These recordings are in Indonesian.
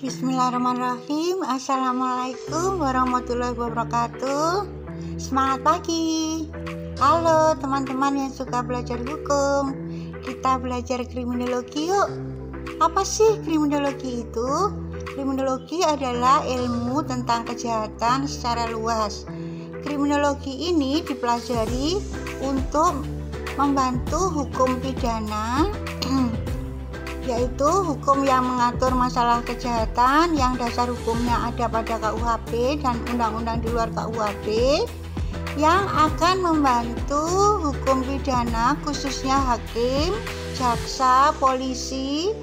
Bismillahirrahmanirrahim. Assalamualaikum warahmatullahi wabarakatuh. Semangat pagi. Halo teman-teman yang suka belajar hukum. Kita belajar kriminologi yuk. Apa sih kriminologi itu? Kriminologi adalah ilmu tentang kejahatan secara luas. Kriminologi ini dipelajari untuk membantu hukum pidana yaitu hukum yang mengatur masalah kejahatan yang dasar hukumnya ada pada KUHP dan undang-undang di luar KUHP, yang akan membantu hukum pidana khususnya hakim, jaksa, polisi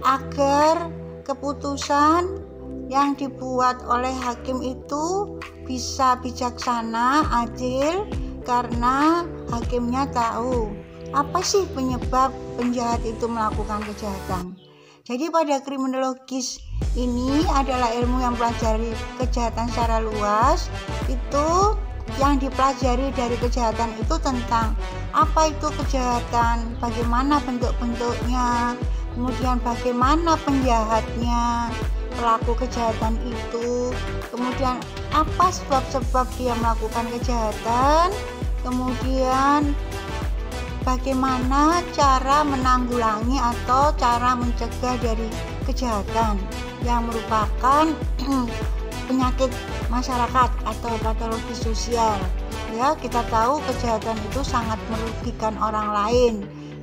agar keputusan yang dibuat oleh hakim itu bisa bijaksana, adil, karena hakimnya tahu apa sih penyebab penjahat itu melakukan kejahatan. Jadi pada kriminologis ini adalah ilmu yang pelajari kejahatan secara luas. Itu yang dipelajari dari kejahatan itu tentang apa itu kejahatan, bagaimana bentuk-bentuknya, kemudian bagaimana penjahatnya, pelaku kejahatan itu, kemudian apa sebab-sebab dia melakukan kejahatan, kemudian bagaimana cara menanggulangi atau cara mencegah dari kejahatan yang merupakan penyakit masyarakat atau patologi sosial. Ya, kita tahu kejahatan itu sangat merugikan orang lain.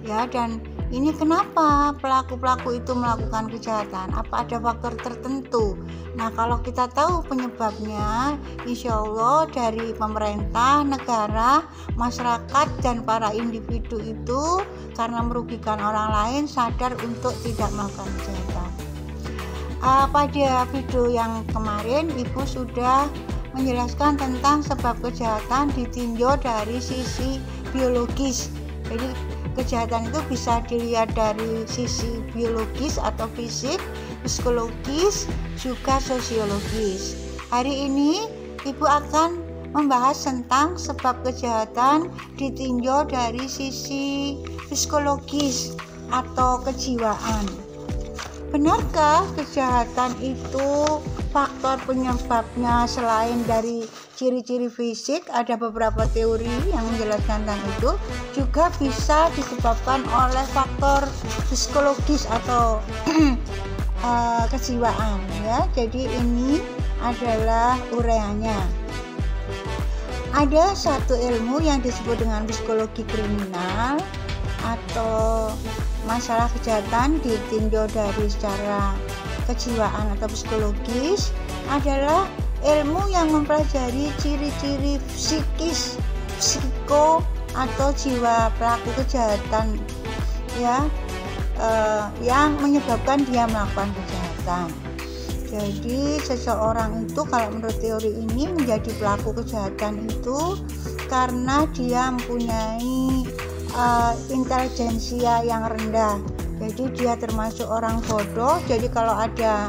Ya, dan ini kenapa pelaku-pelaku itu melakukan kejahatan? Apa ada faktor tertentu? Nah, kalau kita tahu penyebabnya, insya Allah dari pemerintah, negara, masyarakat, dan para individu itu karena merugikan orang lain sadar untuk tidak melakukan kejahatan. Pada video yang kemarin, Ibu sudah menjelaskan tentang sebab kejahatan ditinjau dari sisi biologis. Jadi kejahatan itu bisa dilihat dari sisi biologis atau fisik, psikologis, juga sosiologis. Hari ini Ibu akan membahas tentang sebab kejahatan ditinjau dari sisi psikologis atau kejiwaan. Benarkah kejahatan itu faktor penyebabnya selain dari ciri-ciri fisik? Ada beberapa teori yang menjelaskan tentang itu, juga bisa disebabkan oleh faktor psikologis atau kejiwaan, ya. Jadi ini adalah uraiannya. Ada satu ilmu yang disebut dengan psikologi kriminal atau masalah kejahatan ditinjau dari secara kejiwaan atau psikologis, adalah ilmu yang mempelajari ciri-ciri psikis, psiko atau jiwa pelaku kejahatan, ya, yang menyebabkan dia melakukan kejahatan. Jadi seseorang itu kalau menurut teori ini menjadi pelaku kejahatan itu karena dia mempunyai intelijensia yang rendah. Jadi dia termasuk orang bodoh. Jadi kalau ada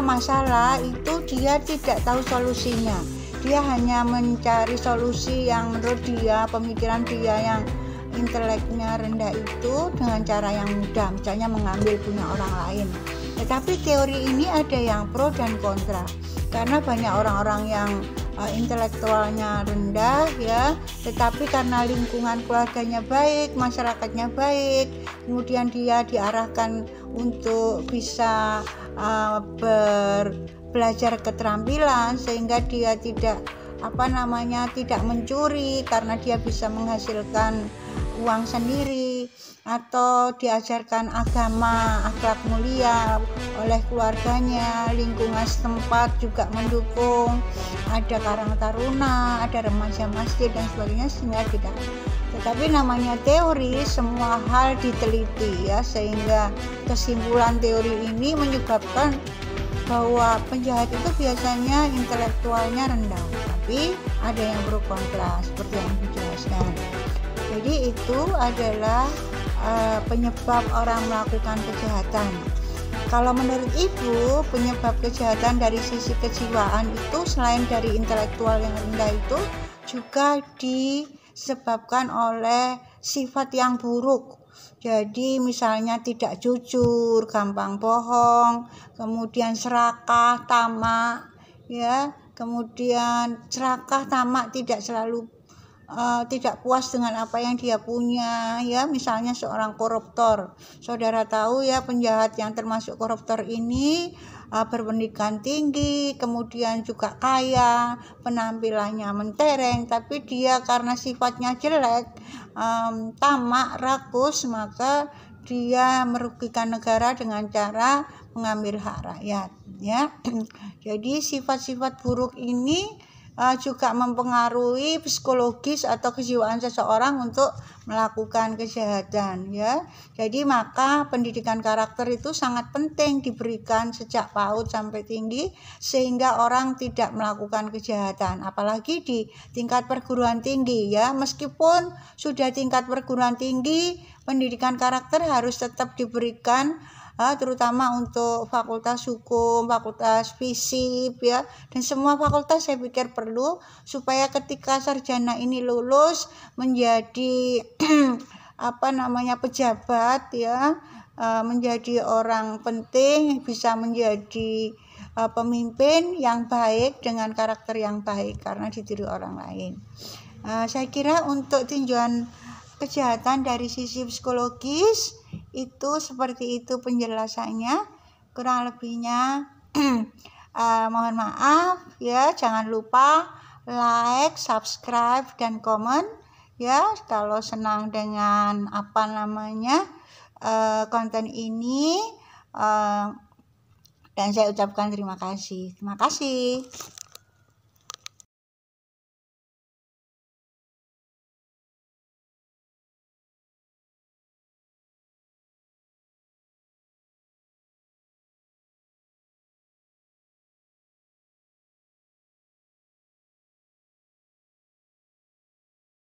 masalah itu dia tidak tahu solusinya. Dia hanya mencari solusi yang menurut dia, pemikiran dia yang inteleknya rendah itu dengan cara yang mudah, misalnya mengambil punya orang lain. Tetapi teori ini ada yang pro dan kontra, karena banyak orang-orang yang intelektualnya rendah, ya, tetapi karena lingkungan keluarganya baik, masyarakatnya baik, kemudian dia diarahkan untuk bisa belajar keterampilan sehingga dia tidak tidak mencuri karena dia bisa menghasilkan uang sendiri, atau diajarkan agama, akhlak mulia oleh keluarganya, lingkungan setempat juga mendukung, ada karang taruna, ada remaja masjid dan sebagainya, sehingga tidak. Tetapi namanya teori, semua hal diteliti, ya, sehingga kesimpulan teori ini menyebabkan bahwa penjahat itu biasanya intelektualnya rendah, tapi ada yang pro kontra seperti yang dijelaskan. Jadi itu adalah penyebab orang melakukan kejahatan. Kalau menurut Ibu, penyebab kejahatan dari sisi kejiwaan itu selain dari intelektual yang rendah itu juga disebabkan oleh sifat yang buruk. Jadi misalnya tidak jujur, gampang bohong, kemudian serakah, tamak, ya, kemudian serakah, tamak, tidak puas dengan apa yang dia punya, ya, misalnya seorang koruptor. Saudara tahu ya, penjahat yang termasuk koruptor ini berpendidikan tinggi, kemudian juga kaya, penampilannya mentereng, tapi dia karena sifatnya jelek, tamak, rakus, maka dia merugikan negara dengan cara mengambil hak rakyat, ya. Jadi sifat-sifat buruk ini juga mempengaruhi psikologis atau kejiwaan seseorang untuk melakukan kejahatan, ya. Jadi maka pendidikan karakter itu sangat penting diberikan sejak PAUD sampai tinggi sehingga orang tidak melakukan kejahatan, apalagi di tingkat perguruan tinggi, ya. Meskipun sudah tingkat perguruan tinggi, pendidikan karakter harus tetap diberikan, terutama untuk fakultas hukum, fakultas fisip, ya, dan semua fakultas saya pikir perlu supaya ketika sarjana ini lulus menjadi pejabat, ya, menjadi orang penting, bisa menjadi pemimpin yang baik dengan karakter yang baik karena ditiru orang lain. Saya kira untuk tinjauan kejahatan dari sisi psikologis itu seperti itu penjelasannya, kurang lebihnya mohon maaf, ya. Jangan lupa like, subscribe, dan komen, ya, kalau senang dengan konten ini, dan saya ucapkan terima kasih.